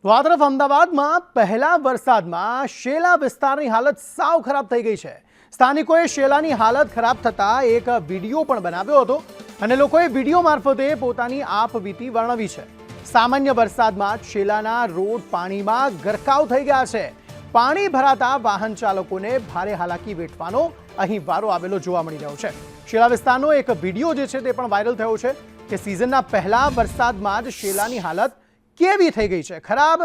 તો આ તરફ અમદાવાદમાં પહેલા વરસાદમાં શેલા વિસ્તારની હાલત સાવ ખરાબ થઈ ગઈ છે। સ્થાનિકોએ શેલાની હાલત ખરાબ થતા એક વિડીયો પણ બનાવ્યો હતો અને લોકોએ વિડીયો મારફતે પોતાની આપવીતી વર્ણવી છે। સામાન્ય વરસાદમાં જ શેલાના રોડ પાણીમાં ગરકાવ થઈ ગયા છે। પાણી ભરાતા વાહન ચાલકોને ભારે હાલાકી વેઠવાનો અહીં વારો આવેલો જોવા મળી રહ્યો છે। શેલા વિસ્તારનો એક વિડીયો જે છે તે પણ વાયરલ થયો છે કે સિઝનના પહેલા વરસાદમાં જ શેલાની હાલત કેવી થઈ ગઈ છે। ખરાબ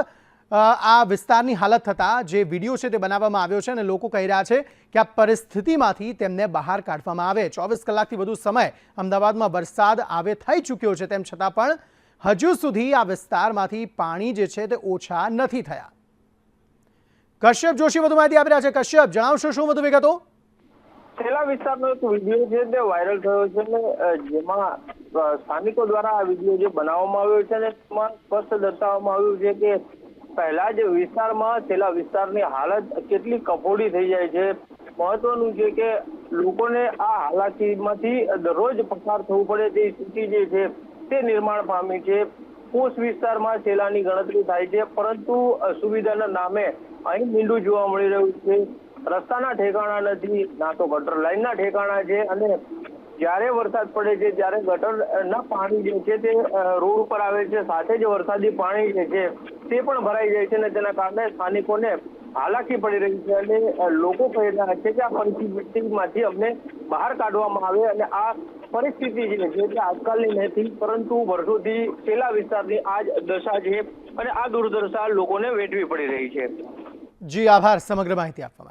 આ વિસ્તારની હાલત થતાં જે વિડીયો છે તે બનાવવામાં આવ્યો છે અને લોકો કહી રહ્યા છે કે આ પરિસ્થિતિમાંથી તેમને બહાર કાઢવામાં આવે। 24 કલાકથી વધુ સમય અમદાવાદમાં વરસાદ આવે થઈ ચૂક્યો છે, તેમ છતાં પણ હજુ સુધી આ વિસ્તારમાંથી પાણી જે છે તે ઓછા નથી થયા। કશ્યપ જોશી વધુ માહિતી આપી રહ્યા છે। કશ્યપ, જણાવશો શું વધુ વિગતો? શેલા વિસ્તારનો એક વિડીયો છે તે વાયરલ થયો છે ને જેમાં સ્થાનિકો દ્વારા આ વિડીયો જે બનાવવામાં આવ્યો છે ને એમાં સ્પષ્ટ દર્શાવવામાં આવ્યું છે કે પહેલા જે વિસ્તારમાં શેલા વિસ્તારની હાલત કેટલી કફોડી થઈ જાય છે। મહત્વનું છે કે લોકોને આ હાલાકીમાંથી દરરોજ પસાર થવું પડે તેવી સ્થિતિ જે છે તે નિર્માણ પામી છે। પોષ વિસ્તારમાં શેલાની ગણતરી થાય છે, પરંતુ સુવિધાના નામે અહીં મીંડું જોવા મળી રહ્યું છે। રસ્તાના ઠેકાણા નથી, ના તો ગટર લાઈનના ઠેકાણા છે અને જ્યારે વરસાદ પડે છે ત્યારે ગટરના પાણી જે છે તે રોડ ઉપર આવે છે, સાથે જ વરસાદી પાણી જે છે તે પણ ભરાઈ જાય છે અને તેના કારણે સ્થાનિકોને હાલાકી પડી રહી છે અને લોકો કહી રહ્યા છે કે આ પરિસ્થિતિમાંથી અમને બહાર કાઢવામાં આવે અને આ પરિસ્થિતિ જે છે તે આજકાલની નથી, પરંતુ વર્ષોથી શેલા વિસ્તારની આ જ દશા છે અને આ દુર્દશા લોકોને વેઠવી પડી રહી છે। જી આભાર સમગ્ર માહિતી આપવા માટે।